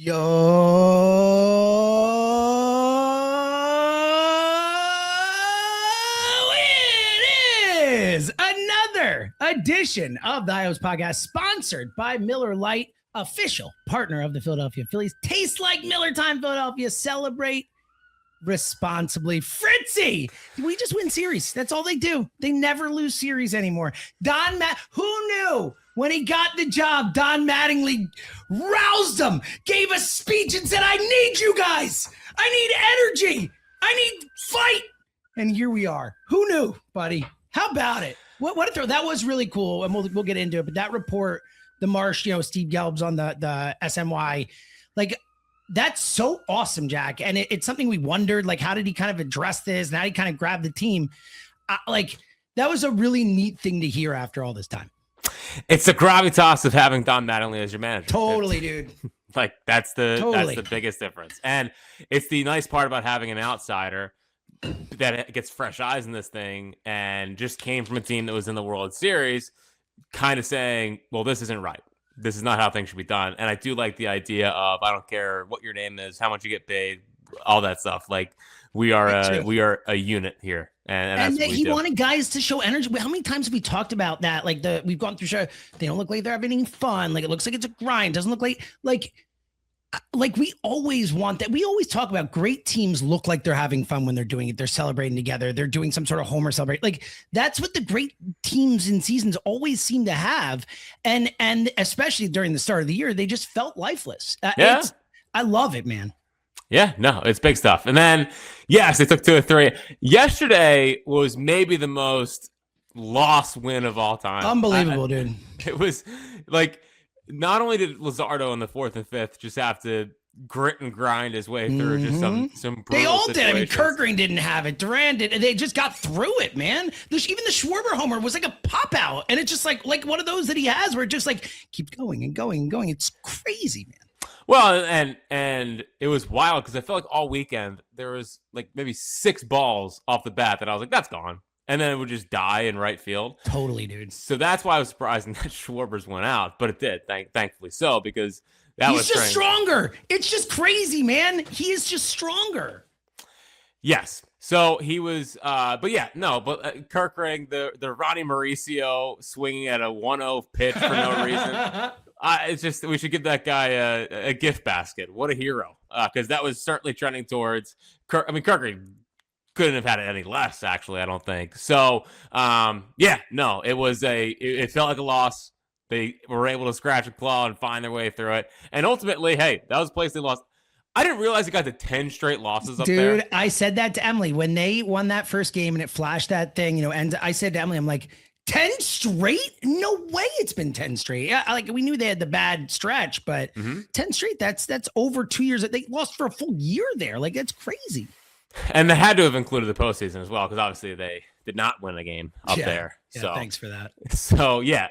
Yo, it is another edition of the Ios Podcast, sponsored by Miller Lite, official partner of the Philadelphia Phillies. Taste like Miller time, Philadelphia. Celebrate responsibly. Fritzy, we just win series. That's all they do. They never lose series anymore. Who knew? When he got the job, Don Mattingly roused them, gave a speech and said, I need you guys. I need energy. I need fight. And here we are. Who knew, buddy? How about it? What a throw. That was really cool. And we'll get into it. But that report, the Marsh, Steve Gelb's on the SNY, like, that's so awesome, Jack. And it's something we wondered, like, how did he kind of address this? And how did he kind of grab the team? That was a really neat thing to hear after all this time. It's the gravitas of having Don Mattingly as your manager. Totally, dude. Like that's the biggest difference. And it's the nice part about having an outsider that gets fresh eyes in this thing and just came from a team that was in the World Series, kind of saying, well, this isn't right. This is not how things should be done. And I do like the idea of, I don't care what your name is, how much you get paid, all that stuff. Like we are a unit here. And that's he wanted guys to show energy. How many times have we talked about that? Like we've gone through show. They don't look like they're having any fun. Like it looks like it's a grind. Doesn't look like we always want that. We always talk about great teams look like they're having fun when they're doing it. They're celebrating together. They're doing some sort of homer celebrate. Like that's what the great teams in seasons always seem to have. And especially during the start of the year, they just felt lifeless. I love it, man. Yeah, no, it's big stuff. And then, yes, they took 2 or 3. Yesterday was maybe the most lost win of all time. Unbelievable, dude. It was like, not only did Luzardo in the 4th and 5th just have to grit and grind his way through just some brutal They all did. I mean, situations. Kerkering didn't have it. Duran did. They just got through it, man. Even the Schwarber homer was like a pop out. And it's just like one of those that he has where it just like keeps going and going and going. It's crazy, man. Well, and it was wild because I felt like all weekend there was like maybe 6 balls off the bat that I was like, that's gone. And then it would just die in right field. Totally, dude. So that's why I was surprised that Schwarber's went out, but it did, thankfully so, because he's just stronger. It's just crazy, man. He is just stronger. Yes. So he was, Kerkering, the Ronnie Mauricio swinging at a 1-0 pitch for no reason. It's just, we should give that guy a gift basket. What a hero. Because that was certainly trending towards Kerkering couldn't have had it any less, actually, I don't think. So, it felt like a loss. They were able to scratch and claw and find their way through it. And ultimately, hey, that was a place they lost. I didn't realize it got to 10 straight losses up there. Dude, I said that to Emily when they won that first game and it flashed that thing, and I said to Emily, I'm like, 10 straight? No way it's been 10 straight. Yeah, we knew they had the bad stretch, but 10 straight, that's over 2 years. They lost for a full year there. Like, that's crazy. And they had to have included the postseason as well, because obviously they did not win a game up there. Yeah, so thanks for that. So I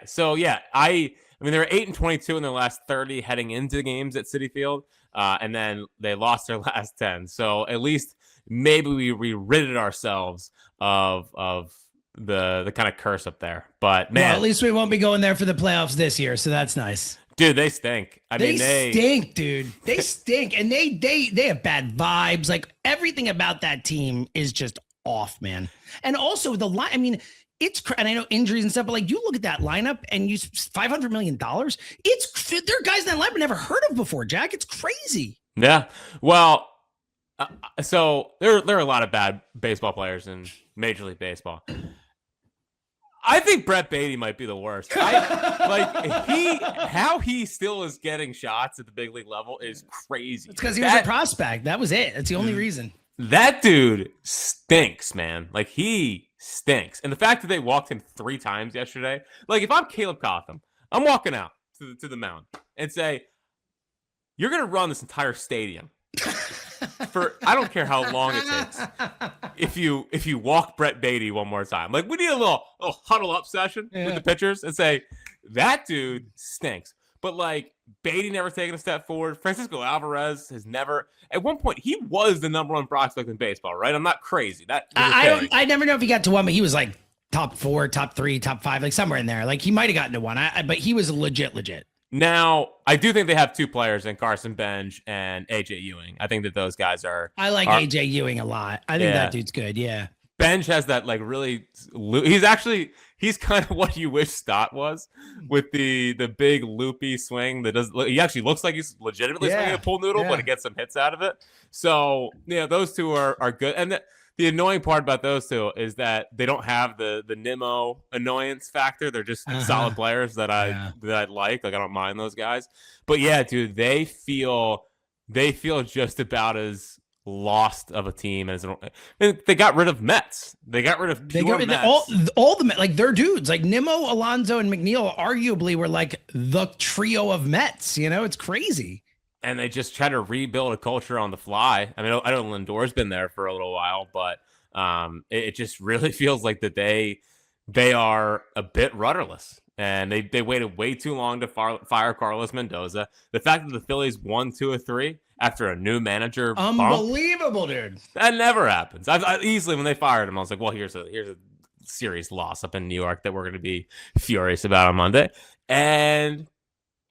mean, they were 8-22 in their last 30 heading into games at Citi Field, and then they lost their last 10. So at least maybe we ridded ourselves of the kind of curse up there. But man, at least we won't be going there for the playoffs this year, so that's nice. Dude, they stink. They stink, dude. They stink, and they have bad vibes. Like everything about that team is just off, man. And also the line. I mean, and I know injuries and stuff, but like you look at that lineup and use $500 million. There are guys in that lineup I've never heard of before, Jack. It's crazy. Yeah. Well, so there are a lot of bad baseball players in Major League Baseball. I think Brett Beatty might be the worst. How he still is getting shots at the big league level is crazy. It's because he was a prospect. That was it. That's the only reason. That dude stinks, man. Like, he stinks. And the fact that they walked him 3 times yesterday, like, if I'm Caleb Cotham, I'm walking out to the mound and say, you're going to run this entire stadium for I don't care how long it takes. If you walk Brett Beatty one more time, like we need a little huddle up session with the pitchers and say that dude stinks. But like Beatty never taken a step forward. Francisco Alvarez has never. At one point, he was the number 1 prospect in baseball, right? I'm not crazy. I never know if he got to 1, but he was like top 4, top 3, top 5, like somewhere in there. Like he might have gotten to 1, but he was legit. Now, I do think they have two players in Carson Bench and AJ Ewing. I think that those guys are. I like AJ Ewing a lot. I think that dude's good. Yeah. Bench has that like really. He's kind of what you wish Stott was with the big loopy swing that does. He actually looks like he's legitimately swinging a pool noodle, but he gets some hits out of it. So those two are good. And the annoying part about those two is that they don't have the Nimmo annoyance factor. They're just solid players that I like. Like I don't mind those guys. But yeah, dude, they feel just about as lost of a team as they got rid of Mets. They got rid of Mets. all the Mets, like their dudes, like Nimmo, Alonso, and McNeil arguably were like the trio of Mets. It's crazy. And they just try to rebuild a culture on the fly. I mean, I know Lindor's been there for a little while, but it just really feels like that they are a bit rudderless. And they waited way too long to fire Carlos Mendoza. The fact that the Phillies won 2 or 3 after a new manager, unbelievable, dude. That never happens. I easily when they fired him, I was like, well, here's a serious loss up in New York that we're going to be furious about on Monday, and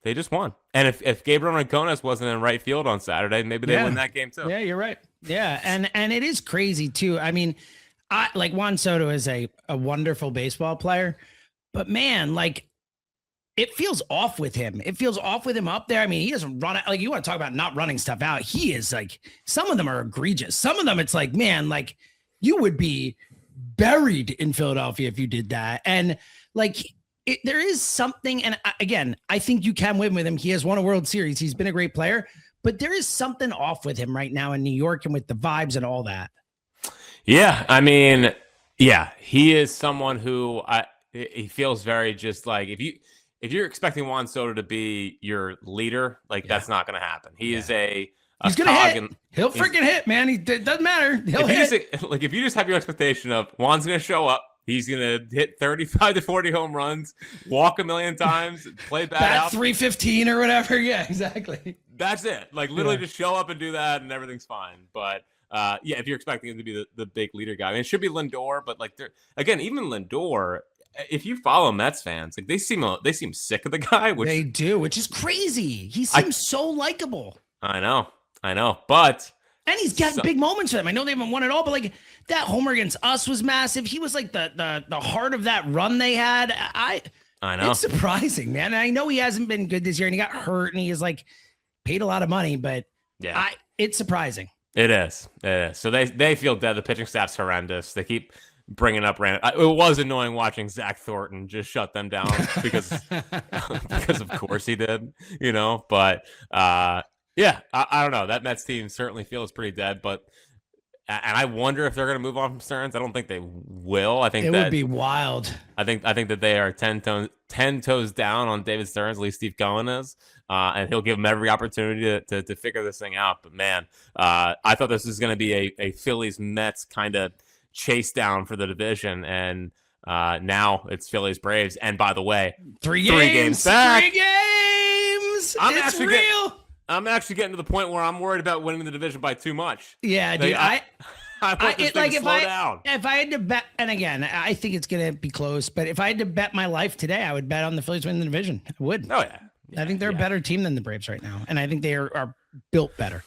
they just won. And if Gabriel Rincones wasn't in right field on Saturday, maybe they win that game too. Yeah, you're right. Yeah, and it is crazy too. I mean, I like Juan Soto is a wonderful baseball player. But man, like it feels off with him. It feels off with him up there. I mean, he doesn't run like you want to talk about not running stuff out. He is like some of them are egregious. Some of them it's like, man, like you would be buried in Philadelphia if you did that. And like there is something. And again, I think you can win with him. He has won a World Series. He's been a great player, but there is something off with him right now in New York and with the vibes and all that. Yeah, I mean, yeah, he is someone who he feels very just like if you're expecting Juan Soto to be your leader, like that's not going to happen. He is he's going to hit. He'll freaking hit, man. It doesn't matter. He'll hit. If you just have your expectation of Juan's going to show up, he's going to hit 35 to 40 home runs, walk a million times, play bad out. 315 or whatever. Yeah, exactly. That's it. Like literally just show up and do that and everything's fine. But if you're expecting him to be the big leader guy, I mean, it should be Lindor, but like again, even Lindor, if you follow Mets fans, like they seem sick of the guy. They do, which is crazy. He seems so likable. I know, but and he's got big moments for them. I know they haven't won it all, but like that homer against us was massive. He was like the heart of that run they had. I know it's surprising, man. And I know he hasn't been good this year, and he got hurt, and he is like paid a lot of money, but it's surprising. It is. So they feel dead. The pitching staff's horrendous. They keep bringing up random. It was annoying watching Zach Thornton just shut them down because of course he did, But I don't know. That Mets team certainly feels pretty dead. But and I wonder if they're going to move on from Stearns. I don't think they will. I think it would be wild. I think that they are 10 toes down on David Stearns. At least Steve Cohen is. And he'll give him every opportunity to figure this thing out. But man, I thought this was going to be a Phillies Mets kind of chase down for the division, and now it's Phillies Braves. And by the way, three games back. 3 games. I'm actually getting to the point where I'm worried about winning the division by too much. Yeah, dude. I want this thing to slow down. If I had to bet, and again, I think it's going to be close, but if I had to bet my life today, I would bet on the Phillies winning the division. I would. Oh yeah. I think they're a better team than the Braves right now, and I think they are built better.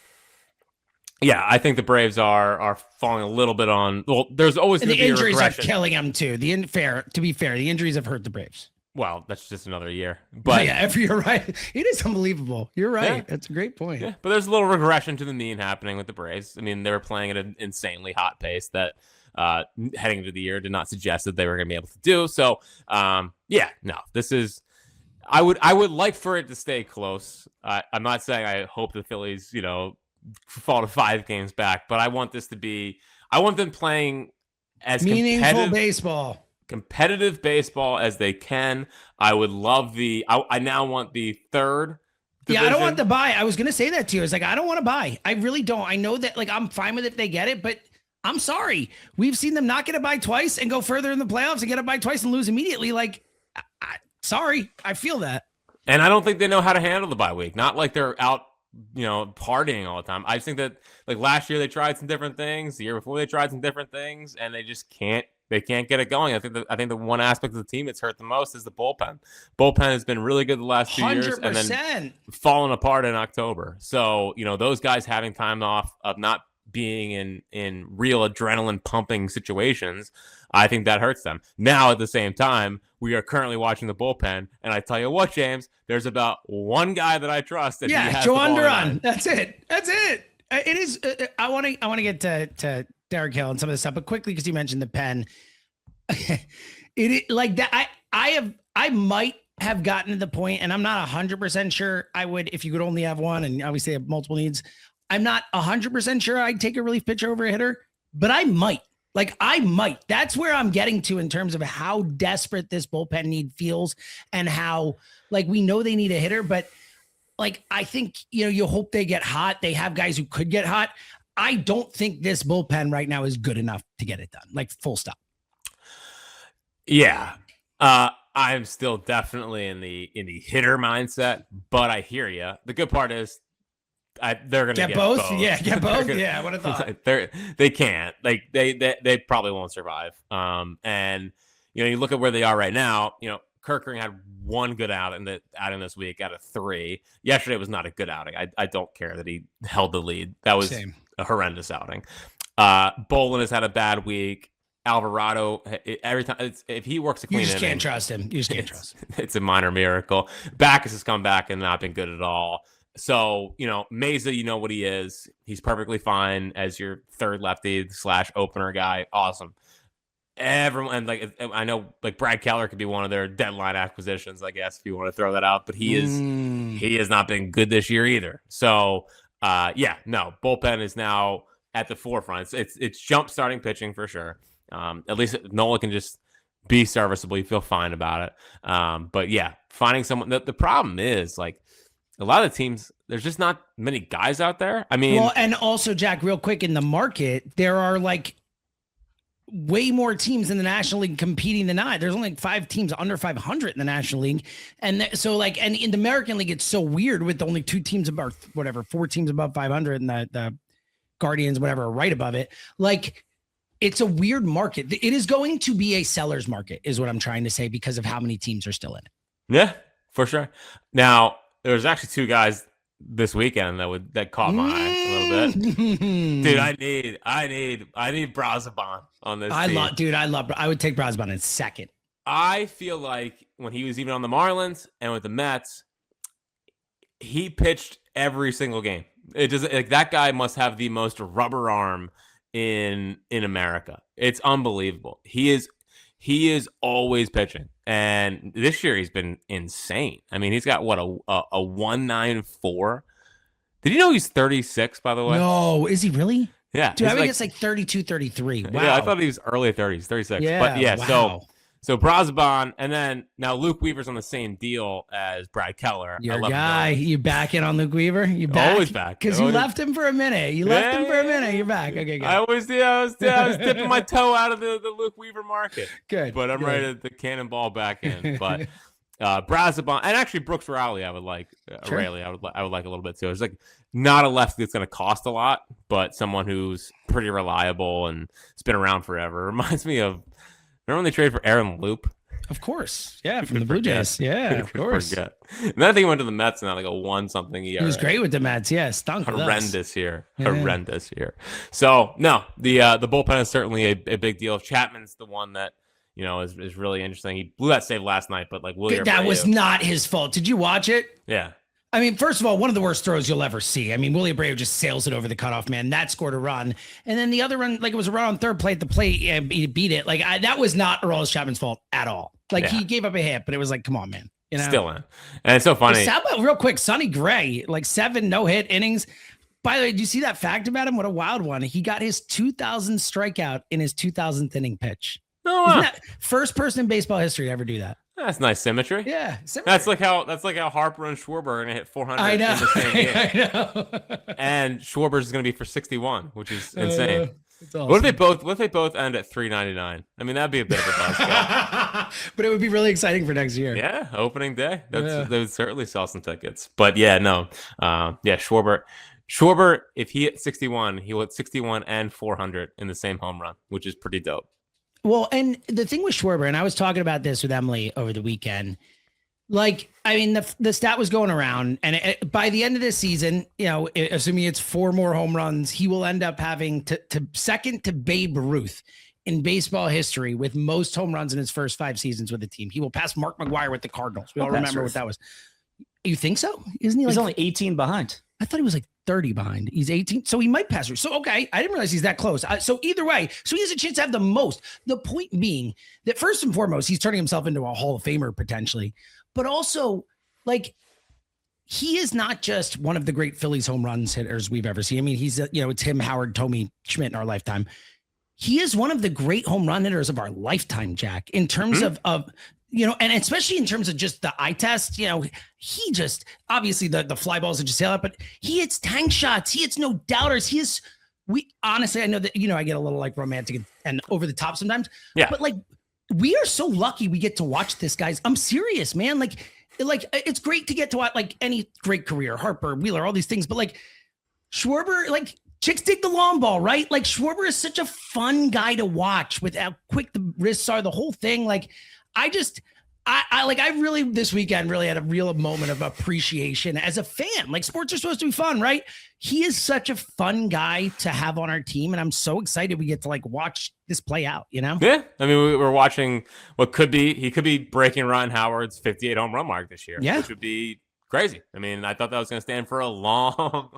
Yeah, I think the Braves are falling a little bit on. Well, there's always going to be a regression. The injuries are killing them too. To be fair, the injuries have hurt the Braves. Well, that's just another year. But every year, right? It is unbelievable. You're right. Yeah. That's a great point. Yeah, but there's a little regression to the mean happening with the Braves. I mean, they were playing at an insanely hot pace that heading into the year did not suggest that they were going to be able to do. So, this is. I would like for it to stay close. I'm not saying I hope the Phillies, fall to 5 games back, but I want them playing as meaningful competitive baseball as they can. I would love I now want the third division. Yeah, I don't want the bye. I was going to say that to you. It's like, I don't want to buy. I really don't. I know that I'm fine with it if they get it, but I'm sorry. We've seen them not get a bye twice and go further in the playoffs and get a bye twice and lose immediately. Sorry, I feel that. And I don't think they know how to handle the bye week. Not like they're out, partying all the time. I just think that like last year they tried some different things. The year before they tried some different things, and they just can't They can't get it going. I think the one aspect of the team that's hurt the most is the bullpen. Bullpen has been really good the last 2 years, 100%. and then fallen apart in October. So those guys having time off of not being in real adrenaline pumping situations, I think that hurts them. Now, at the same time, we are currently watching the bullpen, and I tell you what, James, there's about one guy that I trust. And Joan Duran. That's it. It is. I want to get to Derek Hill and some of this stuff, but quickly, because you mentioned the pen, like that. I might have gotten to the point, and I'm not 100% sure I would, if you could only have one, and obviously have multiple needs. I'm not 100% sure I'd take a relief pitcher over a hitter, but I might. That's where I'm getting to in terms of how desperate this bullpen need feels, and how, like, we know they need a hitter, but like, I think, you hope they get hot. They have guys who could get hot. I don't think this bullpen right now is good enough to get it done. Like, full stop. Yeah. I'm still definitely in the hitter mindset, but I hear you. The good part is they're going to get both. Yeah, get both. Yeah, I would have thought. They can't. Like, they probably won't survive. And you look at where they are right now. Kerkering had one good outing this week out of 3. Yesterday was not a good outing. I don't care that he held the lead. That was a horrendous outing. Bolin has had a bad week. Alvarado, every time if he works a clean inning, can't trust him. You just can't trust him. It's a minor miracle. Backus has come back and not been good at all. So, Meza, what he is. He's perfectly fine as your third lefty / opener guy. Awesome. Everyone, like, I know, like, Brad Keller could be one of their deadline acquisitions, I guess, if you want to throw that out, but he has not been good this year either. So, bullpen is now at the forefront. It's jump starting pitching for sure. At least Nola can just be serviceable. You feel fine about it. But yeah, finding someone. The problem is, like, a lot of the teams, there's just not many guys out there. I mean, well, and also, Jack, real quick, in the market, there are like way more teams in the National League competing than I. There's only like 5 teams under 500 in the National League. And so, like, and in the American League, it's so weird with only 2 teams above, 4 teams above 500, and the Guardians, whatever, are right above it. Like, it's a weird market. It is going to be a seller's market, is what I'm trying to say, because of how many teams are still in it. Yeah, for sure. Now, there's actually 2 guys this weekend that caught my eye a little bit. Dude, I need Brazoban on this team. I would take Brazoban in second. I feel like when he was even on the Marlins and with the Mets, he pitched every single game. It doesn't, like, that guy must have the most rubber arm in America. It's unbelievable. He is always pitching, and this year he's been insane. I mean, he's got what, a 194. Did you know he's 36, by the way? No, is he really? Yeah, dude, I think it's like 32, 33. Wow. Yeah, I thought he was early 30s, 36. Yeah, but yeah, wow. So Brazoban, and then now Luke Weaver's on the same deal as Brad Keller. Your guy, you back in on Luke Weaver? You back? Always back. Because you left him for a minute. You're back. Okay, good. I always did. I was dipping my toe out of the Luke Weaver market. Good. But I'm ready to cannonball back in. But Brazoban, and actually Brooks Raley, I would like. Sure. Raley, I would like a little bit too. It's like not a lefty that's going to cost a lot, but someone who's pretty reliable and it's been around forever. Reminds me of. Remember when they traded for Aaron Loop? Of course. Yeah, from the Blue Jays. Yeah, of course. And then I think he went to the Mets and had like a 1-something ERA. He was great with the Mets. Yeah, stunk. Horrendous here. Yeah. Horrendous here. So, no, the bullpen is certainly a big deal. Chapman's the one that, is really interesting. He blew that save last night, but like Willie that was not his fault. Did you watch it? Yeah. I mean, first of all, one of the worst throws you'll ever see. I mean, Willie Abreu just sails it over the cutoff man. That scored a run. And then the other run, like, it was a run on third plate at the plate. And he beat it. Like, that was not Aroldis Chapman's fault at all. Like, He gave up a hit, but it was like, come on, man. Still in. And it's so funny. How about, real quick, Sonny Gray, like 7 no-hit innings. By the way, do you see that fact about him? What a wild one. He got his 2000th strikeout in his 2000th inning pitch. Oh, wow. Isn't that first person in baseball history to ever do that? That's nice symmetry. Yeah, symmetry. That's like how Harper and Schwarber are gonna hit 400 in the same game. I know. And Schwarber's is gonna be for 61, which is insane. Awesome. What if they both end at 399? I mean, that'd be a bit of a buzzkill. But it would be really exciting for next year. Yeah, opening day. They would certainly sell some tickets. But yeah, no. Schwarber, if he hit 61, he will hit 61 and 400 in the same home run, which is pretty dope. Well, and the thing with Schwarber, and I was talking about this with Emily over the weekend. Like, I mean, the stat was going around, and by the end of this season, assuming it's 4 more home runs, he will end up having to second to Babe Ruth in baseball history with most home runs in his first 5 seasons with the team. He will pass Mark McGwire with the Cardinals. We all remember what that was. You think so? Isn't he? He's only 18 behind. I thought he was like 30 behind. He's 18, so he might pass her. So, okay, I didn't realize he's that close. So either way, so he has a chance to have the most. The point being that first and foremost, he's turning himself into a Hall of Famer potentially, but also like he is not just one of the great Phillies home runs hitters we've ever seen. I mean, he's it's him, Howard, Tommy Schmidt in our lifetime. He is one of the great home run hitters of our lifetime, Jack, in terms of and especially in terms of just the eye test, he just obviously the fly balls that just sail out, but he hits tank shots. He hits no doubters. I know that, I get a little like romantic and over the top sometimes, but like we are so lucky we get to watch this, guys. I'm serious, man. Like it's great to get to watch like any great career, Harper, Wheeler, all these things, but like Schwarber, like chicks dig the long ball, right? Like Schwarber is such a fun guy to watch with how quick the wrists are, the whole thing. Like, I really this weekend really had a real moment of appreciation as a fan. Like sports are supposed to be fun, right? He is such a fun guy to have on our team, and I'm so excited we get to like watch this play out. Yeah, I mean we're watching what could be breaking Ryan Howard's 58 home run mark this year, which would be crazy. I mean, I thought that was going to stand for a long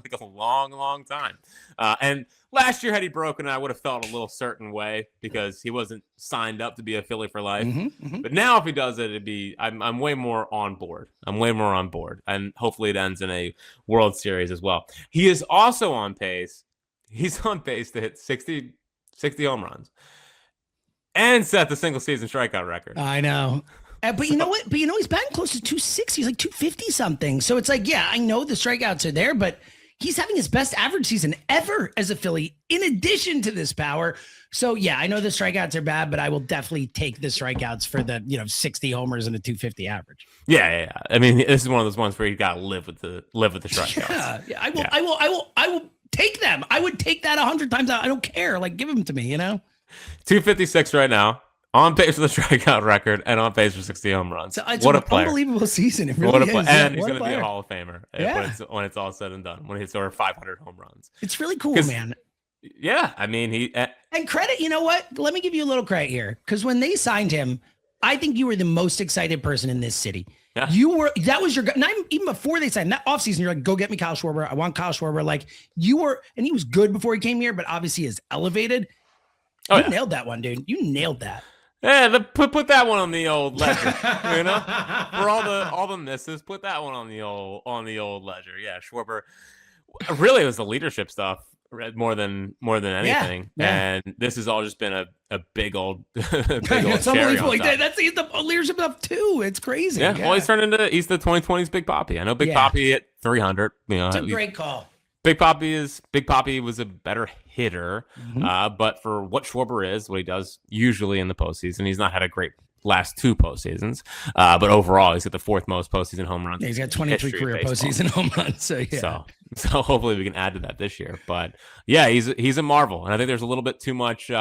time. And last year, had he broken, I would have felt a little certain way because he wasn't signed up to be a Philly for life. But now, if he does it, I'm way more on board. And hopefully, it ends in a World Series as well. He is also on pace. He's on pace to hit 60 home runs and set the single season strikeout record. I know. But you know what? He's batting close to 260. He's like 250 something. So it's like, I know the strikeouts are there, but he's having his best average season ever as a Philly in addition to this power. So I know the strikeouts are bad, but I will definitely take the strikeouts for the 60 homers and a 250 average. Yeah. I mean, this is one of those ones where you got to live with the strikeouts. Yeah. I will take them. I would take that 100 times out. I don't care. Like, give them to me. 256 right now. On pace for the strikeout record and on pace for 60 home runs. So it's what an a player. Unbelievable season. It really is. And he's going to be a Hall of Famer when it's all said and done, when he's over 500 home runs. It's really cool, man. Yeah, I mean, and credit, you know what? Let me give you a little credit here. Because when they signed him, I think you were the most excited person in this city. Yeah. That was your, not even before they signed that offseason, you're like, go get me Kyle Schwarber. I want Kyle Schwarber. Like you were, and he was good before he came here, but obviously is elevated. You nailed that one, dude. You nailed that. Yeah, put that one on the old ledger, for all the misses. Put that one on the old ledger. Yeah, Schwarber. Really, it was the leadership stuff more than anything, and this has all just been a big old it's cherry unbelievable. That's the leadership stuff too. It's crazy. Yeah, well, he's the 2020s Big Papi. I know Big Papi hit 300. It's a great call. Big Papi was a better hitter, but for what Schwarber is, what he does usually in the postseason, he's not had a great last 2 postseasons. But overall, he's got the 4th most postseason home runs. Yeah, he's got 23 career postseason home runs. So hopefully we can add to that this year. But he's a marvel, and I think there's a little bit too much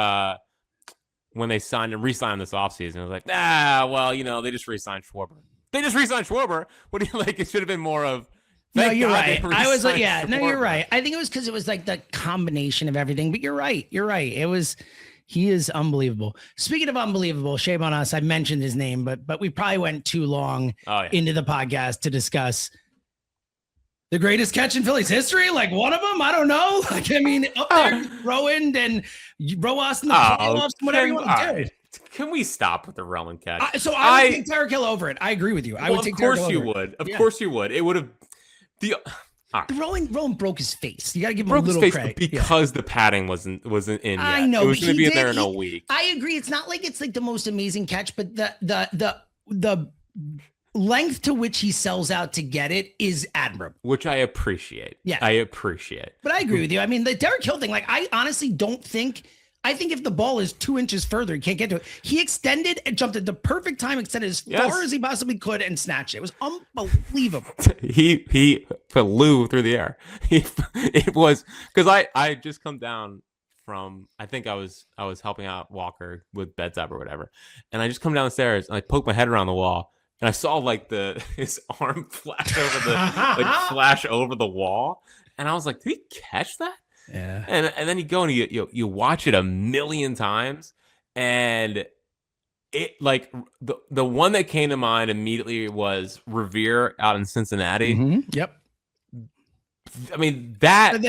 when they signed and re-signed this offseason. It was like, they just re-signed Schwarber. What do you like? It should have been more of. No, you're right. I was like, you're right. I think it was because it was like the combination of everything, but you're right. He is unbelievable. Speaking of unbelievable, shame on us. I mentioned his name, but we probably went too long into the podcast to discuss the greatest catch in Phillies history. Like one of them, I don't know. Like, I mean, up there, Rowan and Roas in the playoffs, whatever you want to do. Can we stop with the Rowan catch? I would take Tyreek Hill over it. I agree with you. I would take Tyreek Hill over it. Of course you would. It would have. Rowan broke his face. You got to give him a little credit because the padding wasn't in yet. I know it was going to be in there in a week. I agree. It's not like it's like the most amazing catch, but the length to which he sells out to get it is admirable, which I appreciate. Yeah, I appreciate. But I agree with you. I mean, the Derek Hill thing. Like, I honestly don't think. I think if the ball is 2 inches further, he can't get to it. He extended and jumped at the perfect time, extended as far as he possibly could, and snatched it. It was unbelievable. He flew through the air. It was because I just come down from, I think I was helping out Walker with bedside or whatever, and I just come down the stairs and I poke my head around the wall, and I saw like his arm flash over the wall, and I was like, did he catch that? Yeah. And then you go and you watch it a million times, and it like the one that came to mind immediately was Revere out in Cincinnati. Mm-hmm. Yep. I mean that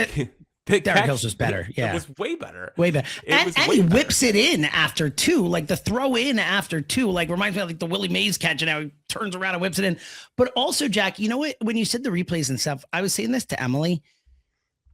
Derek Hill's was better. Yeah, it was way better. Way better. And he whips it in after two, like the throw in after two, like reminds me of like the Willie Mays catch, and how he turns around and whips it in. But also, Jack, you know what? When you said the replays and stuff, I was saying this to Emily.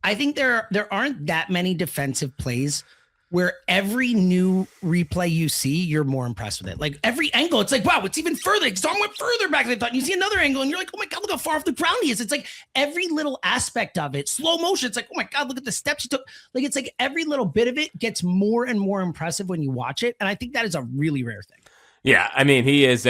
I think there aren't that many defensive plays where every new replay you see, you're more impressed with it. Like every angle, it's like, wow, it's even further. Someone went further back than I thought. And you see another angle and you're like, oh my God, look how far off the ground he is. It's like every little aspect of it, slow motion. It's like, oh my God, look at the steps he took. Like, it's like every little bit of it gets more and more impressive when you watch it. And I think that is a really rare thing. Yeah. I mean, he is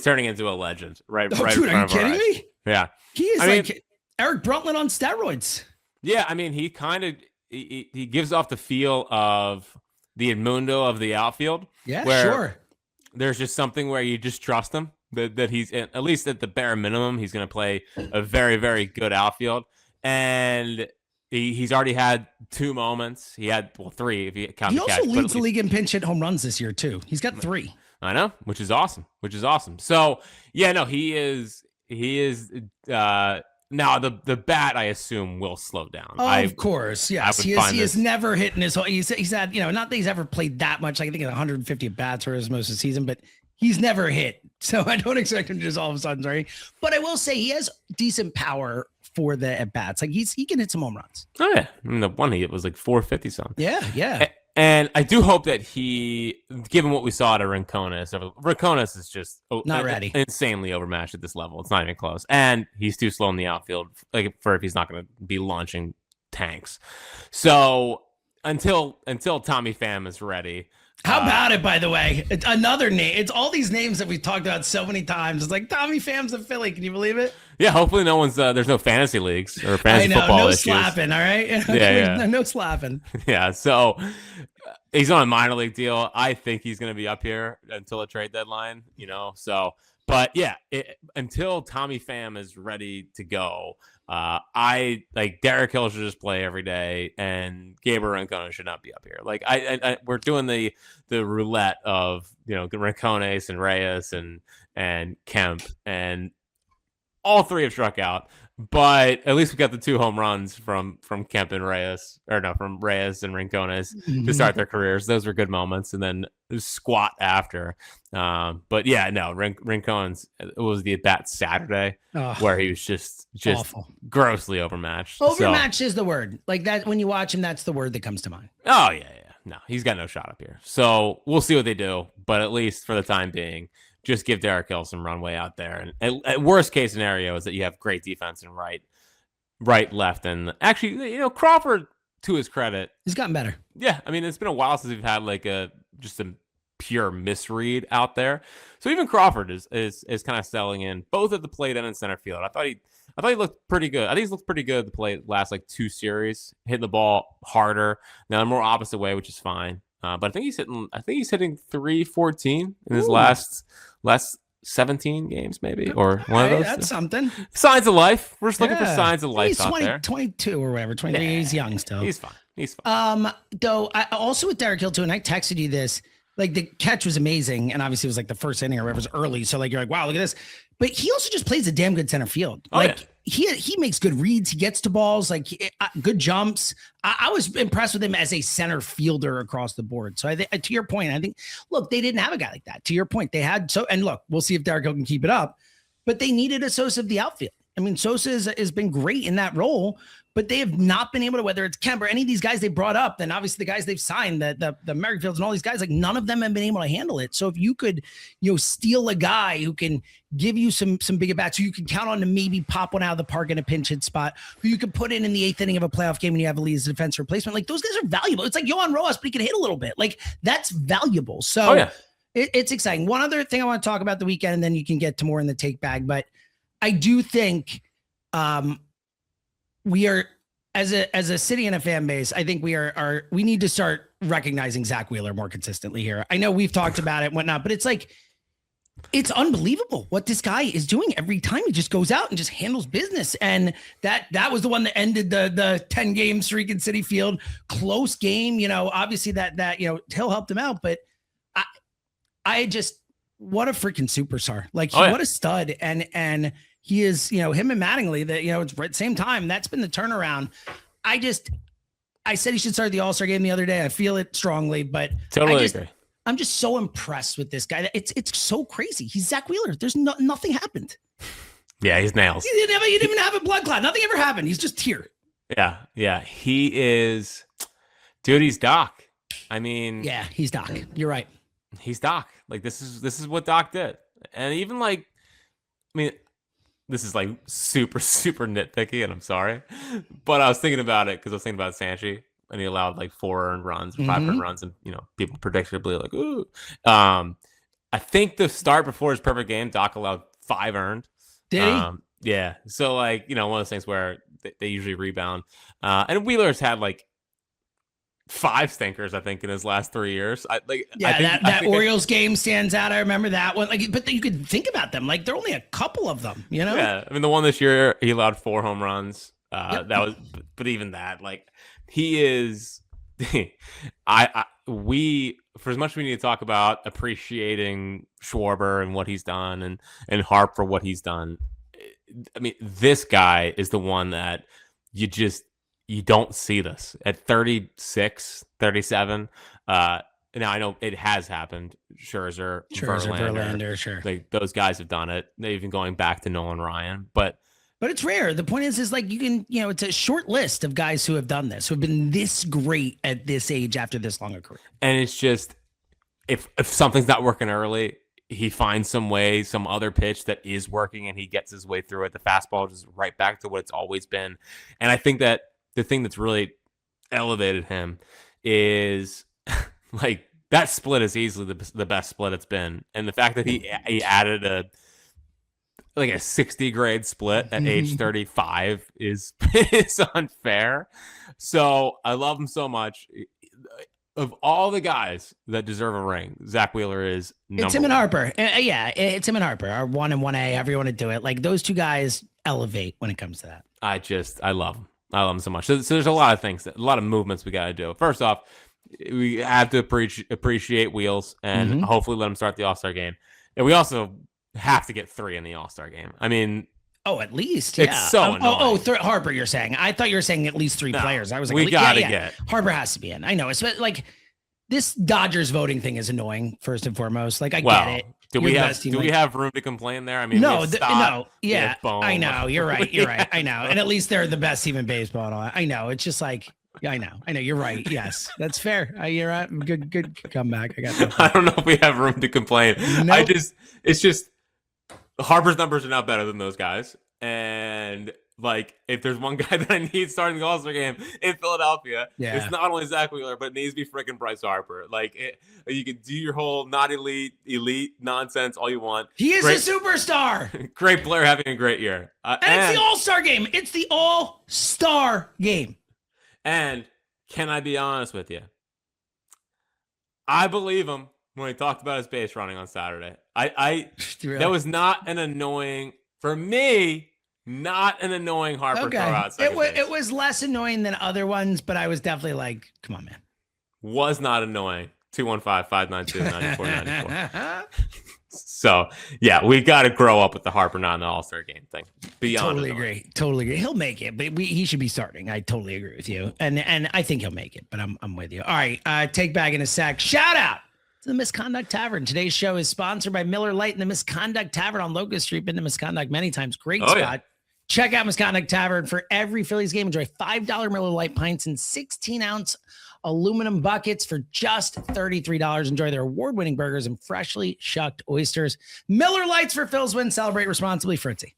turning into a legend, right? Oh, dude, are you kidding me? Yeah. He is Eric Bruntlin on steroids. Yeah. I mean, he kind of, he gives off the feel of the Edmundo of the outfield. Yeah, where sure. There's just something where you just trust him that he's, at least at the bare minimum, he's going to play a very, very good outfield. And he's already had 2 moments. He had, well, 3 if you count the catch. He also leads the league in pinch hit home runs this year too. He's got 3. I know, which is awesome. So yeah, no, he is. Now the bat, I assume, will slow down. Of course, yes. He is never hitting his whole. He's had, not that he's ever played that much. Like, I think 150 at bats for his most of the season, but he's never hit. So I don't expect him to just all of a sudden, sorry. But I will say he has decent power for the at bats. Like he can hit some home runs. Oh yeah, I mean the one he hit was like 450 something. Yeah. And I do hope that he, given what we saw at Rincones is just not ready, insanely overmatched at this level. It's not even close, and he's too slow in the outfield, like for if he's not going to be launching tanks. So until Tommy Pham is ready. How about it, by the way? It's another name. It's all these names that we've talked about so many times. It's like Tommy Pham's a Philly. Can you believe it? Yeah, hopefully no one's there's no fantasy leagues or fantasy football no issues. Slapping, all right? Yeah. No slapping. Yeah, so he's on a minor league deal. I think he's going to be up here until a trade deadline, so. But yeah, until Tommy Pham is ready to go, I like Derek Hill should just play every day, and Gabriel Rincones should not be up here. Like we're doing the roulette of Rincones and Reyes and Kemp, and all 3 have struck out. But at least we got the 2 home runs from Kemp and Reyes, from Reyes and Rincones to start their careers. Those were good moments, and then squat after. But yeah, no, Rincones, it was the at bat Saturday where he was just awful. Grossly overmatched. Overmatched is the word. Like that, when you watch him, that's the word that comes to mind. Oh yeah. No, he's got no shot up here. So we'll see what they do. But at least for the time being, just give Derek Hill some runway out there. And at worst case scenario is that you have great defense in right, left. And actually, Crawford, to his credit, he's gotten better. Yeah. I mean, it's been a while since we've had like just a pure misread out there. So even Crawford is kind of selling in both at the plate and in center field. I thought he looked pretty good. I think he's looked pretty good at the plate last like 2 series, hitting the ball harder. Now the more opposite way, which is fine. But I think he's hitting 314 in his last 17 games, maybe, or one of those. That's something. Signs of life. We're just looking for signs of life out there. 22 or whatever, 23. Yeah. He's young still. He's fine. Though I also with Derek Hill too, and I texted you this. Like the catch was amazing, and obviously it was like the first inning or whatever, it was early. So like you're like, wow, look at this. But he also just plays a damn good center field. He makes good reads. He gets to balls, like good jumps. I was impressed with him as a center fielder across the board. So to your point, I think, look, they didn't have a guy like that. To your point, they had and look, we'll see if Derek Hill can keep it up. But they needed a Sosa of the outfield. I mean, Sosa has been great in that role, but they have not been able to, whether it's Kemp or any of these guys they brought up, then obviously the guys they've signed, the Merrifields and all these guys, like none of them have been able to handle it. So if you could, steal a guy who can give you some big at bats, who you can count on to maybe pop one out of the park in a pinch hit spot, who you could put in the 8th inning of a playoff game when you have a lead as a defense replacement, like those guys are valuable. It's like Yohan Rojas, but he can hit a little bit. Like that's valuable. So it's exciting. One other thing I want to talk about the weekend, and then you can get to more in the take bag, but I do think we are as a city and a fan base, I think we need to start recognizing Zach Wheeler more consistently here. I know we've talked about it and whatnot, but it's like, it's unbelievable what this guy is doing every time. He just goes out and just handles business. And that was the one that ended the 10-game streak in Citi Field. Close game, obviously that Hill helped him out, but I just, what a freaking superstar. Like, what a stud. And he is, him and Mattingly, that, it's at the same time, that's been the turnaround. I said he should start the All-Star game the other day. I feel it strongly, but totally agree. I'm just so impressed with this guy. It's so crazy. He's Zach Wheeler. There's nothing happened. Yeah, he's nails. He didn't even have a blood clot. Nothing ever happened. He's just here. Yeah. He is, dude. He's Doc. I mean, yeah, he's Doc. You're right. He's Doc. Like, this is what Doc did. And even like, I mean, this is like super, super nitpicky, and I'm sorry, but I was thinking about it because I was thinking about Sanchi. And he allowed like 4 earned runs, 5 earned runs, and people predictably like, ooh. I think the start before his perfect game, Doc allowed 5 earned. Did he? Yeah. So like, one of those things where they usually rebound. And Wheeler's had like 5 stinkers, I think, in his last 3 years. That Orioles game stands out. I remember that one. Like, but you could think about them. Like, there are only a couple of them. Yeah. I mean, the one this year, he allowed 4 home runs. That was, but even that, like. He is, we, for as much as we need to talk about appreciating Schwarber and what he's done and Harp for what he's done. I mean, this guy is the one that you don't see this at 36, 37. Now I know it has happened. Scherzer, Verlander, sure. Like, those guys have done it. They've been going back to Nolan Ryan, but it's rare. The point is like, you can, it's a short list of guys who have done this, who have been this great at this age after this long a career. And it's just, if something's not working early, he finds some way, some other pitch that is working, and he gets his way through it. The fastball is right back to what it's always been. And I think that the thing that's really elevated him is like, that split is easily the best split it's been. And the fact that he added a 60 grade split at age 35 is unfair. So I love him so much. Of all the guys that deserve a ring, Zach Wheeler is number one. It's him and Harper. It's him and Harper. Our 1 and 1A, however you want to do it. Like, those two guys elevate when it comes to that. I love him. I love him so much. So there's a lot of things, a lot of movements we got to do. First off, we have to appreciate Wheels and hopefully let him start the All-Star game. And we also have to get 3 in the All-Star game. I mean, at least, it's so annoying. Harper, you're saying. I thought you were saying at least 3 players. I was like, we gotta get Harper has to be in. I know. It's like, this Dodgers voting thing is annoying, first and foremost. Like, I get it. Do we have room to complain there? I mean, no. Yeah, I know. You're right. I know. And at least they're the best team in baseball. I know. It's just like, yeah, I know. You're right. Yes, that's fair. You're right. Good comeback. I don't know if we have room to complain. Nope. It's just Harper's numbers are not better than those guys. And like, if there's one guy that I need starting the All-Star game in Philadelphia, it's not only Zach Wheeler, but it needs to be freaking Bryce Harper. Like, you can do your whole not elite nonsense all you want. He is a superstar. Great player having a great year. And it's the All-Star game. It's the All-Star game. And can I be honest with you? I believe him when he talked about his base running on Saturday. Really? That was not an annoying, for me, not an annoying Harper throw out second base. It was less annoying than other ones, but I was definitely like, come on, man. Was not annoying. 215-592-9494. So, yeah, we got to grow up with the Harper not in the All-Star game thing. Totally agree. He'll make it, but he should be starting. I totally agree with you. And I think he'll make it, but I'm with you. All right, take back in a sec. Shout out to the Misconduct Tavern. Today's show is sponsored by Miller Lite and the Misconduct Tavern on Locust Street. Been to Misconduct many times. Great spot. Yeah. Check out Misconduct Tavern for every Phillies game. Enjoy $5 Miller Lite pints and 16-ounce aluminum buckets for just $33. Enjoy their award-winning burgers and freshly shucked oysters. Miller Lites for Phil's win. Celebrate responsibly, Fritzy.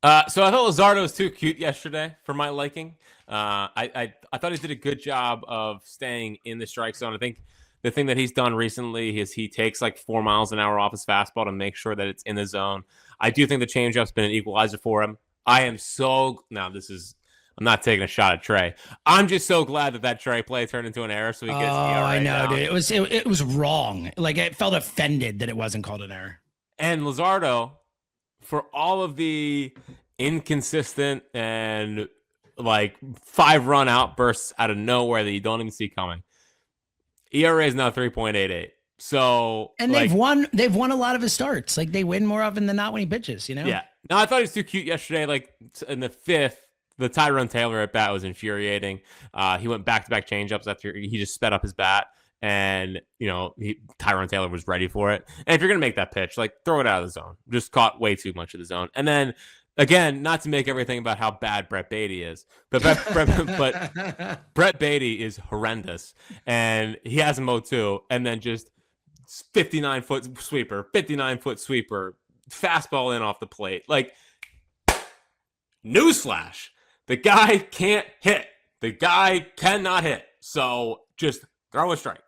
So I thought Luzardo was too cute yesterday for my liking. I thought he did a good job of staying in the strike zone. I think the thing that he's done recently is he takes like 4 miles an hour off his fastball to make sure that it's in the zone. I do think the changeup's been an equalizer for him. I am so now. This is I'm not taking a shot at Trey. I'm just so glad that Trey play turned into an error, so he gets ERA I know, down. dude. It was wrong. Like, it felt offended that it wasn't called an error. And Luzardo, for all of the inconsistent and like 5-run outbursts out of nowhere that you don't even see coming, ERA is now 3.88. So, and they've won a lot of his starts. Like, they win more often than not when he pitches, you know? Yeah. No, I thought he was too cute yesterday. Like, in the 5th, the Tyrone Taylor at bat was infuriating. He went back-to-back changeups after he just sped up his bat. And, Tyrone Taylor was ready for it. And if you're going to make that pitch, like, throw it out of the zone. Just caught way too much of the zone. And then, again, not to make everything about how bad Brett Beatty is, but Brett Beatty is horrendous. And he has a mode too. And then just 59-foot sweeper, fastball in off the plate. Like, newsflash, the guy can't hit. The guy cannot hit. So just throw a strike.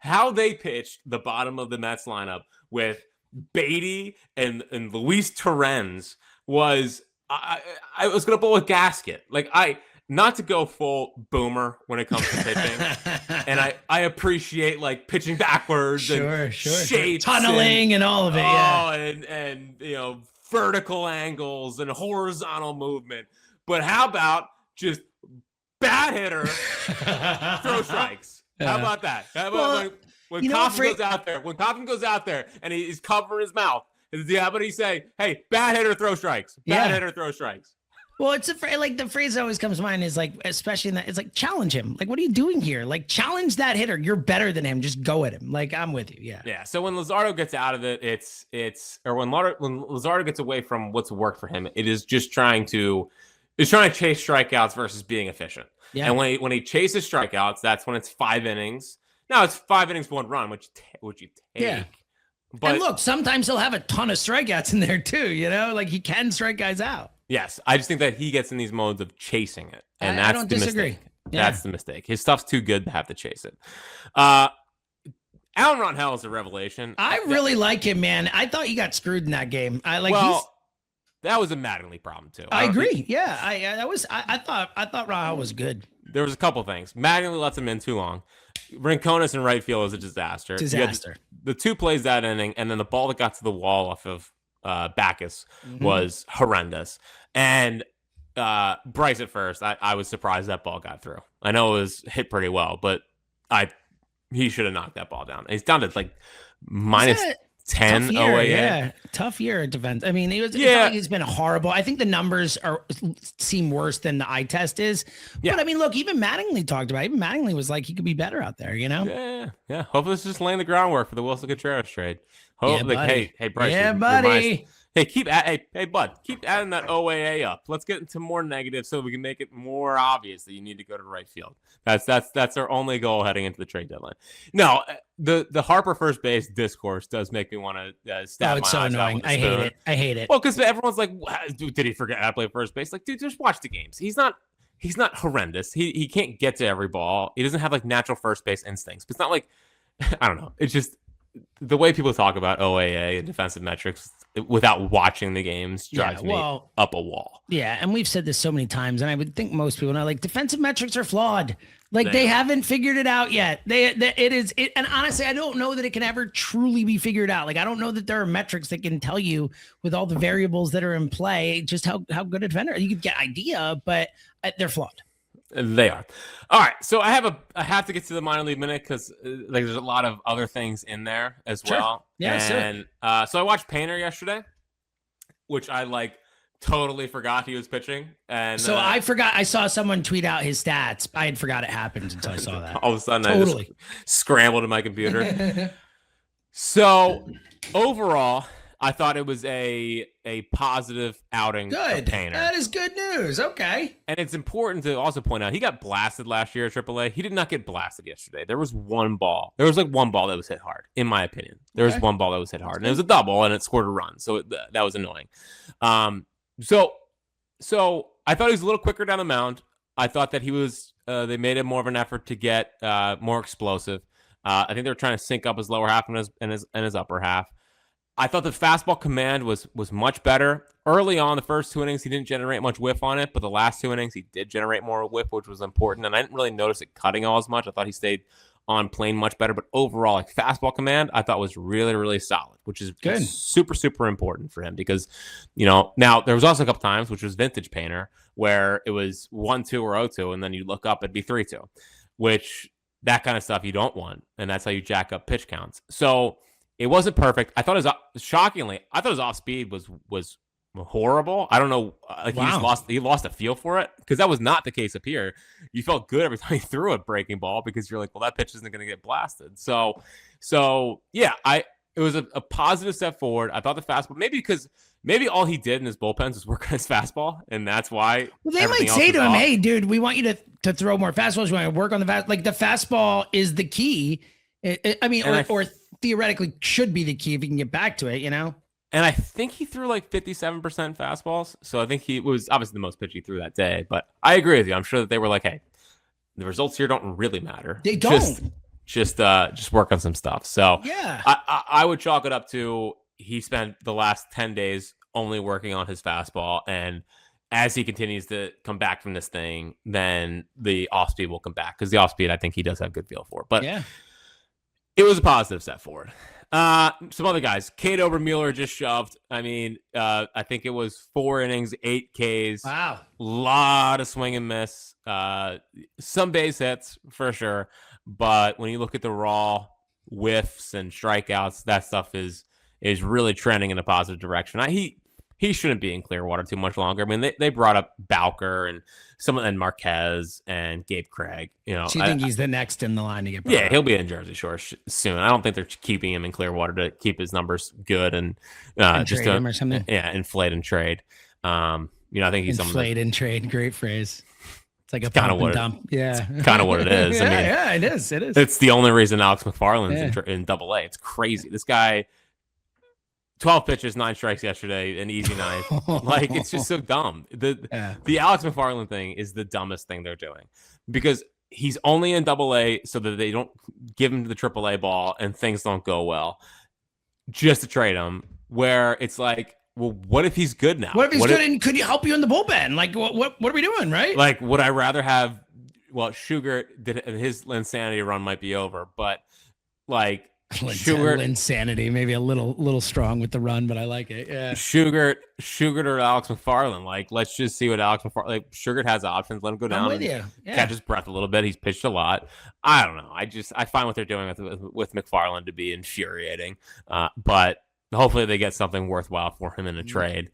How they pitched the bottom of the Mets lineup with Beatty and Luis Torrens was, I was going to blow a gasket. Like, not to go full boomer when it comes to pitching. And I appreciate, like, pitching backwards and shapes tunneling and all of it. Yeah. And vertical angles and horizontal movement. But how about just bad hitter, throw strikes? How about that? How about when Coffin goes out there and he's covering his mouth, how about he say, hey, bad hitter, throw strikes. Bad hitter, throw strikes. Well, it's the phrase that always comes to mind is, like, especially in that, it's like, challenge him. Like, what are you doing here? Like, challenge that hitter. You're better than him. Just go at him. Like, I'm with you. Yeah. Yeah. So when Luzardo gets out of it, when Luzardo gets away from what's worked for him, it is just trying to chase strikeouts versus being efficient. Yeah. And when he chases strikeouts, that's when it's 5 innings. Now it's 5 innings, 1 run, which you take. Yeah. But and look, sometimes he'll have a ton of strikeouts in there too. Like, he can strike guys out. Yes, I just think that he gets in these modes of chasing it, and that's don't the disagree. mistake. Yeah. That's the mistake. His stuff's too good to have to chase it. Alan Ronhell is a revelation. I really like him, man. I thought he got screwed in that game. That was a Mattingly problem too. I agree. I thought Ronhell was good. There was a couple things. Mattingly lets him in too long. Rincones in right field was a disaster. The 2 plays that inning, and then the ball that got to the wall off of Backus was horrendous. And Bryce at first, I was surprised that ball got through. I know it was hit pretty well, but he should have knocked that ball down. He's down to like minus 10 OAA. Yeah, tough year at defense. I mean, he's been horrible. I think the numbers seem worse than the eye test is. Yeah. But I mean, look, even Mattingly talked about it. Even Mattingly was like, he could be better out there, Yeah. Hopefully this is just laying the groundwork for the Wilson Contreras trade. Hey, Bryce. Yeah, buddy. Hey, bud, keep adding that OAA up. Let's get into more negative so we can make it more obvious that you need to go to right field. That's our only goal heading into the trade deadline. No, the Harper first base discourse does make me want to stab my eyes. It's so annoying. I hate it. Well, because everyone's like, did he forget how to play first base? Like, dude, just watch the games. He's not horrendous. He can't get to every ball. He doesn't have like natural first base instincts. But it's not like, I don't know. It's just the way people talk about OAA and defensive metrics without watching the games drives me up a wall. Yeah, and we've said this so many times, and I would think most people know, like, defensive metrics are flawed. Like, they haven't figured it out yet. And honestly, I don't know that it can ever truly be figured out. Like, I don't know that there are metrics that can tell you with all the variables that are in play just how good a defender. You could get idea, but they're flawed. They are. All right, so I have to get to the minor league minute because there's a lot of other things in there as well. Yeah, and so I watched Painter yesterday, which I totally forgot he was pitching. And so I forgot. I saw someone tweet out his stats. I had forgot it happened until I saw that. All of a sudden, I just scrambled to my computer. So overall, I thought it was a positive outing. Good. For Painter. That is good news. Okay. And it's important to also point out he got blasted last year at AAA. He did not get blasted yesterday. There was one ball. There was one ball that was hit hard, in my opinion. There was one ball that was hit hard, and it was a double, and it scored a run. So that was annoying. So I thought he was a little quicker down the mound. I thought that he was. They made it more of an effort to get more explosive. I think they were trying to sync up his lower half and his upper half. I thought the fastball command was much better. Early on, the first 2 innings, he didn't generate much whiff on it, but the last 2 innings, he did generate more whiff, which was important. And I didn't really notice it cutting all as much. I thought he stayed on plane much better. But overall, like fastball command, I thought was really, really solid, which is good. Super, super important for him because, now there was also a couple times, which was vintage Painter, where it was 1-2 or 0-2, and then you look up, it'd be 3-2, which that kind of stuff you don't want. And that's how you jack up pitch counts. So it wasn't perfect. I thought shockingly, his off speed was horrible. I don't know. Wow. He lost a feel for it because that was not the case up here. You felt good every time he threw a breaking ball because you're like, well, that pitch isn't going to get blasted. So yeah, it was a positive step forward. I thought the fastball, maybe all he did in his bullpens was work on his fastball, and that's why. Well, they might say to him, "Hey, dude, we want you to throw more fastballs. We want to work on the fast. Like the fastball is the key. Or theoretically should be the key if you can get back to it, And I think he threw like 57% fastballs. So I think he was obviously the most pitch he threw that day. But I agree with you. I'm sure that they were like, hey, the results here don't really matter. They don't. Just work on some stuff. So yeah, I would chalk it up to he spent the last 10 days only working on his fastball. And as he continues to come back from this thing, then the off speed will come back. Because the off speed, I think he does have good feel for. But yeah. It was a positive step forward. Some other guys. Cade Obermueller just shoved. I think it was 4 innings, 8 Ks. Wow. A lot of swing and miss. Some base hits for sure. But when you look at the raw whiffs and strikeouts, that stuff is really trending in a positive direction. He shouldn't be in Clearwater too much longer. I mean, they brought up Bowker and Marquez and Gabe Craig. So you think he's the next in the line to get brought up? He'll be in Jersey Shore soon. I don't think they're keeping him in Clearwater to keep his numbers good and just trade him or something. Yeah, inflate and trade. I think he's inflate and trade. Great phrase. It's like a kind of what dump. Yeah, kind of what it is. Yeah, it is. It is. It's the only reason Alex McFarland's in Double-A. It's crazy. This guy. 12 pitches, 9 strikes yesterday, an easy 9. Like, it's just so dumb. The Alex McFarland thing is the dumbest thing they're doing because he's only in Double-A so that they don't give him the Triple-A ball and things don't go well just to trade him, where it's like, well, what if he's good now? What if he's good and could he help you in the bullpen? Like, what are we doing, right? Like, would I rather have, Sugar, his insanity run might be over, but, like, Sugar insanity, maybe a little strong with the run, but I like it. Yeah, Sugar or Alex McFarland. Like, let's just see what Alex McFarland. Like, Sugar has options. Let him go down. I'm with you. Yeah. Catch his breath a little bit. He's pitched a lot. I don't know. I find what they're doing with McFarland to be infuriating. But hopefully they get something worthwhile for him in a trade.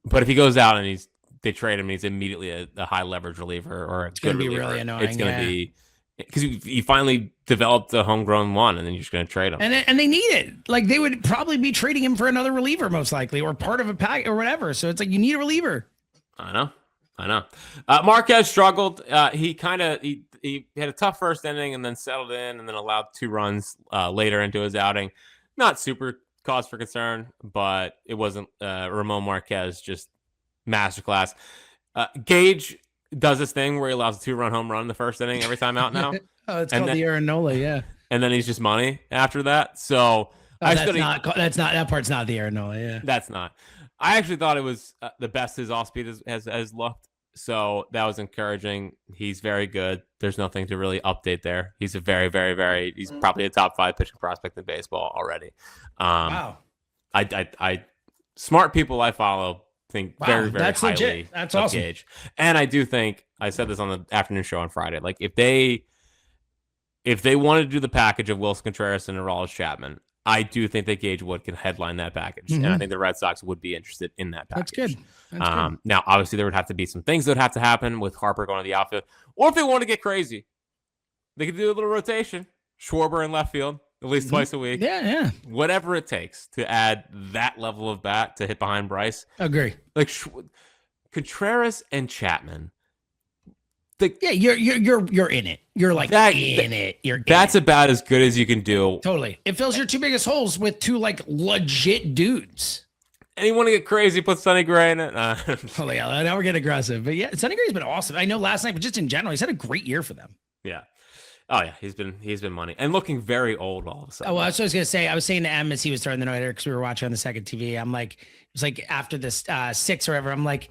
But if he goes out and they trade him, and he's immediately a high leverage reliever or a good reliever. Really annoying. It's going to be. Because he finally developed a homegrown one, and then you're just going to trade him. And they need it. Like, they would probably be trading him for another reliever, most likely, or part of a pack or whatever. So it's like, you need a reliever. I know. Marquez struggled. He had a tough first inning and then settled in and then allowed 2 runs later into his outing. Not super cause for concern, but it wasn't Ramon Marquez, just masterclass. Gage does this thing where he allows a 2-run home run in the first inning every time out now. It's called the Aaron Nola, yeah. And then he's just money after that. So that part's not the Aaron Nola, yeah. That's not. I actually thought it was the best his off speed has looked. So that was encouraging. He's very good. There's nothing to really update there. He's a very, very, very. He's probably a top 5 pitching prospect in baseball already. Wow. I smart people I follow think very, very that's highly legit. That's awesome. Gage. And I do think I said this on the afternoon show on Friday. Like if they wanted to do the package of Wilson Contreras and Aroldis Chapman, I do think that Gage Wood can headline that package, and I think the Red Sox would be interested in that package. That's good. Good. Now, obviously, there would have to be some things that would have to happen with Harper going to the outfield, or if they want to get crazy, they could do a little rotation. Schwarber in left field at least twice a week. Yeah. Whatever it takes to add that level of bat to hit behind Bryce. Agree. Like Contreras and Chapman. You're in it. You're like in it. That's about as good as you can do. Totally. It fills your 2 biggest holes with 2 like legit dudes. And you want to get crazy, put Sonny Gray in it. Oh yeah, now we're getting aggressive. But yeah, Sonny Gray's been awesome. I know last night, but just in general, he's had a great year for them. Yeah. Oh yeah, he's been money and looking very old all of a sudden. Oh, well, that's what I was gonna say. I was saying to Em as he was throwing the no-hitter because we were watching on the second TV. I'm like, it was like after this 6 or whatever. I'm like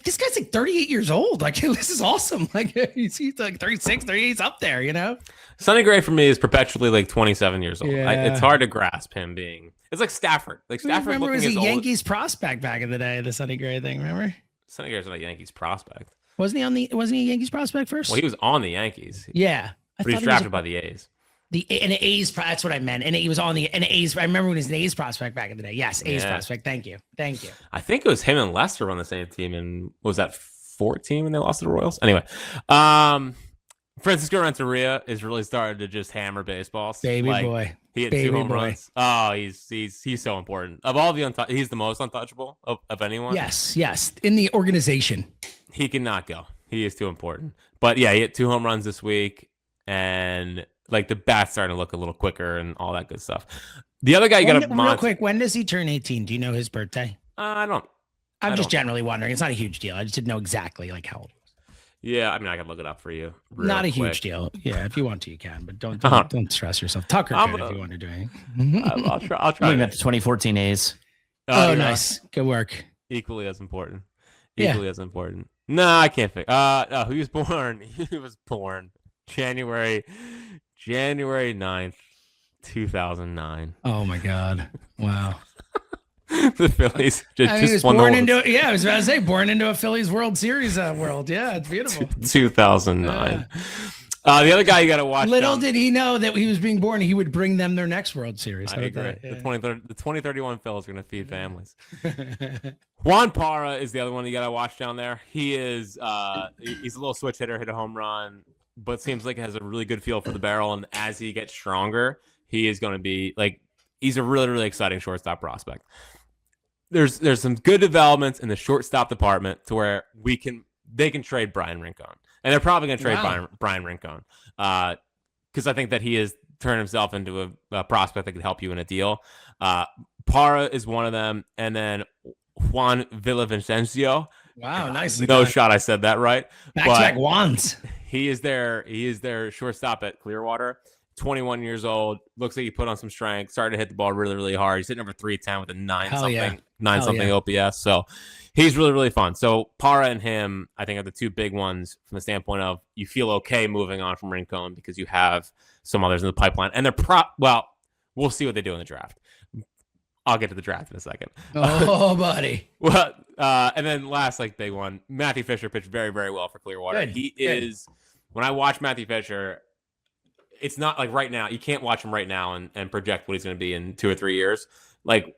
this guy's like 38 years old. Like this is awesome. Like he's like 36, 38. He's up there, you know. Sonny Gray for me is perpetually like 27 years old. Yeah. It's hard to grasp him being. It's like Stafford. Like Stafford remember looking was as a old. Yankees prospect back in the day. The Sonny Gray thing. Remember? Sonny Gray's not a Yankees prospect. Wasn't he a Yankees prospect first? Well, he was on the Yankees. Yeah. But he was drafted by the A's. The A's, that's what I meant. And he was on the A's. I remember when he was an A's prospect back in the day. Yes, A's prospect. Thank you. I think it was him and Lester on the same team. And was that 14 when they lost to the Royals? Anyway, Francisco Renteria is really starting to just hammer baseballs. Baby boy. He had 2 home runs. Oh, he's so important. Of all the he's the most untouchable of anyone. Yes. In the organization. He cannot go. He is too important. But yeah, he hit 2 home runs this week. And like the bat's starting to look a little quicker and all that good stuff. The other guy you got to real quick. When does he turn 18? Do you know his birthday? I don't. I'm just generally wondering. It's not a huge deal. I just didn't know exactly like how old. Yeah, I mean, I can look it up for you. Not a huge deal. Yeah, if you want to, you can, but don't stress yourself. Tucker could if you want to do anything. I'll try. We got the 2014 A's. Oh, nice. Good work. Equally as important. As important. No, I can't think. No, he was born. He was born January 9th, 2009. Oh my God! Wow. The Phillies just won born into I was about to say born into a Phillies World Series world. Yeah, it's beautiful. 2009. The other guy you got to watch. Little did he know that he was being born, he would bring them their next World Series. I agree. The 2031 Phillies are going to feed families. Juan Parra is the other one you got to watch down there. He is he's a little switch hitter, hit a home run, but seems like he has a really good feel for the barrel. And as he gets stronger, he is going to be like he's a really, really exciting shortstop prospect. There's some good developments in the shortstop department to where they can trade Brian Rincon. And they're probably going to trade Brian Rincon because I think that he has turned himself into a prospect that could help you in a deal. Parra is one of them. And then Juan Villavicencio. Wow, nice. No shot I said that right. Back-to-back Juans. He is their shortstop at Clearwater. 21 years old. Looks like he put on some strength. Started to hit the ball really, really hard. He's hitting number 310 with a 9-something OPS. So he's really, really fun. So Parra and him, I think, are the two big ones from the standpoint of you feel okay moving on from Rincon because you have some others in the pipeline. And they're we'll see what they do in the draft. I'll get to the draft in a second. Oh, buddy. Well, and then last big one, Matthew Fisher pitched very, very well for Clearwater. Good. When I watch Matthew Fisher, it's not like right now. You can't watch him right now and project what he's going to be in 2 or 3 years. Like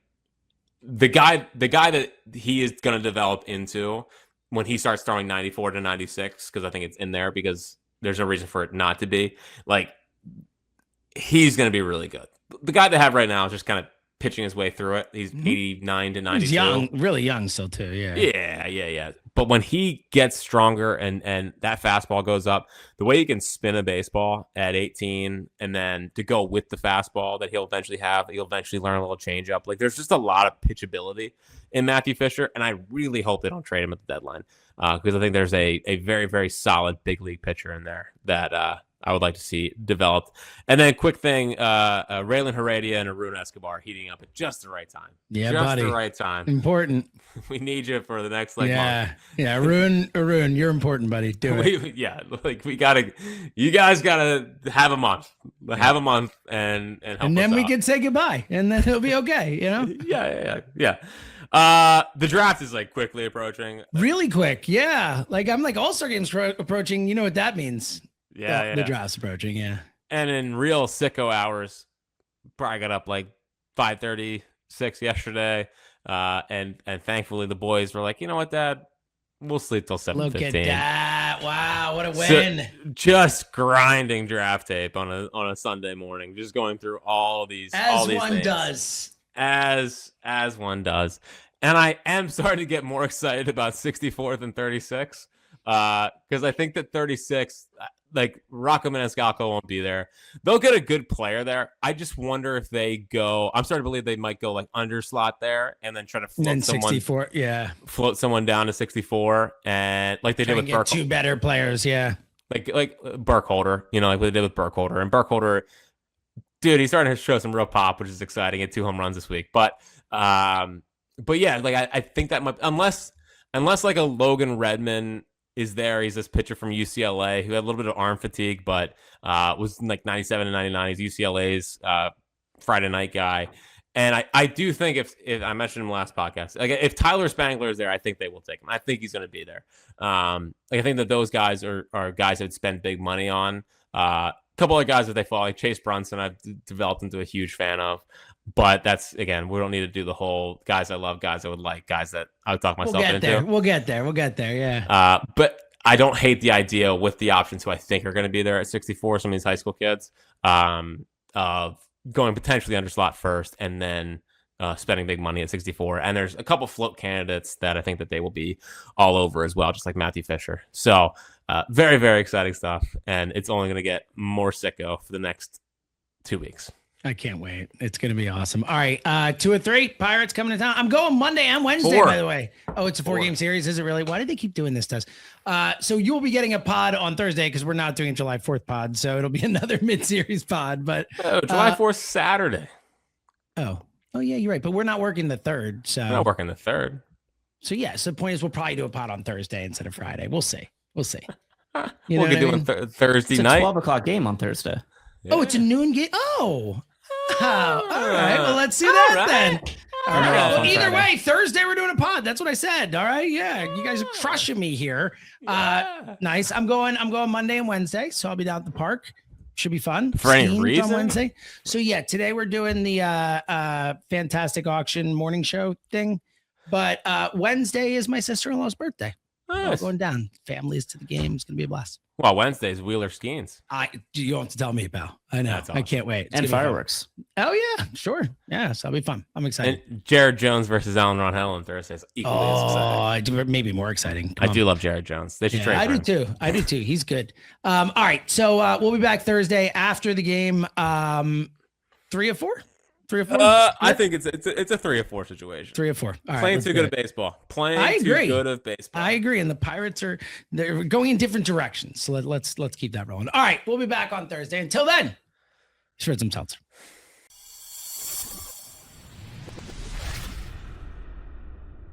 the guy that he is going to develop into when he starts throwing 94 to 96, because I think it's in there because there's no reason for it not to be. Like he's going to be really good. The guy they have right now is just kind of pitching his way through it. He's 89 to 92. He's young, really young still too. Yeah. But when he gets stronger and that fastball goes up, the way he can spin a baseball at 18 and then to go with the fastball that he'll eventually learn a little changeup. Like there's just a lot of pitchability in Matthew Fisher, and I really hope they don't trade him at the deadline because I think there's a very, very solid big league pitcher in there that I would like to see developed. And then quick thing, Raylan Heredia and Arun Escobar heating up at just the right time. Yeah, just buddy. the right time. Important. We need you for the next month. Yeah, Arun, you're important, buddy. Do it. You guys gotta have a month. Have a month and help and then us we out. can say goodbye, and then it'll be okay. You know. Yeah. The draft is quickly approaching. Really quick, yeah. I'm All-Star games approaching. You know what that means? Yeah. The draft's approaching, yeah. And in real sicko hours, probably got up 5:36 yesterday. And thankfully the boys were like, you know what, Dad? We'll sleep till 7:15. Look at that. Wow, what a win. So, just grinding draft tape on a Sunday morning, just going through all these one things. does. As one does. And I am starting to get more excited about 64th and 36. Because I think that 36, Rocco Maniscalco won't be there. They'll get a good player there. I just wonder if they go. I'm starting to believe they might go under slot there and then try to float someone. 64, yeah. Float someone down to 64, and like they did with Burkle. 2 better players, yeah. like Burkholder, like what they did with Burkholder. And Burkholder, dude, he's starting to show some real pop, which is exciting. He had 2 home runs this week. But yeah, like I think that might, unless like a Logan Redmond is there. He's this pitcher from UCLA who had a little bit of arm fatigue, but was like 97 and 99. He's UCLA's Friday night guy. And I do think if I mentioned him last podcast, like if Tyler Spangler is there, I think they will take him. I think he's going to be there. I think that those guys are guys that would spend big money on. A couple of guys that they follow, like Chase Brunson, I've developed into a huge fan of. But that's, again, we don't need to do the whole guys I love, guys I would like, guys that I would talk myself into. We'll get there. Yeah. But I don't hate the idea with the options who I think are going to be there at 64, some of these high school kids, of going potentially under slot first and then spending big money at 64. And there's a couple float candidates that I think that they will be all over as well, just like Matthew Fisher. So very, very exciting stuff. And it's only going to get more sicko for the next 2 weeks. I can't wait. It's going to be awesome. All right. 2 or 3 Pirates coming to town. I'm going Monday and Wednesday, 4. by the way. Oh, it's a 4-game series. Is it really? Why did they keep doing this to us? So you'll be getting a pod on Thursday because we're not doing a July 4th pod. So it'll be another mid-series pod. But July 4th, Saturday. Oh, yeah, you're right. But we're not working the 3rd. So we're not working the 3rd. So, yeah. So the point is we'll probably do a pod on Thursday instead of Friday. We'll see. We'll get doing Thursday night. It's a 12 o'clock game on Thursday. Yeah. Oh, it's a noon game. Oh, all right. Well, let's see that then. All right. Well, either way, Thursday we're doing a pod. That's what I said. All right. Yeah. You guys are crushing me here. Nice. I'm going Monday and Wednesday, so I'll be down at the park. Should be fun. For any reason? On Wednesday. So yeah, today we're doing the fantastic auction morning show thing, but Wednesday is my sister-in-law's birthday. Nice. Going down. Families to the game. It's gonna be a blast. Well, Wednesday's Wheeler Skeens. You don't have to tell me, pal. I know. Awesome. I can't wait. And fireworks. Oh yeah, sure. Yeah, so that'll be fun. I'm excited. And Jared Jones versus Alan Ron on Thursday is equally as exciting. Maybe more exciting. I do love Jared Jones. They should trade. I do too. He's good. All right. So we'll be back Thursday after the game. 3 or 4? 3 or 4? I think it's a 3 or 4 situation. 3 or 4. All Playing too good at baseball. Playing too good at baseball. I agree. And the Pirates they're going in different directions. So let's keep that rolling. All right, we'll be back on Thursday. Until then, shred some seltzer.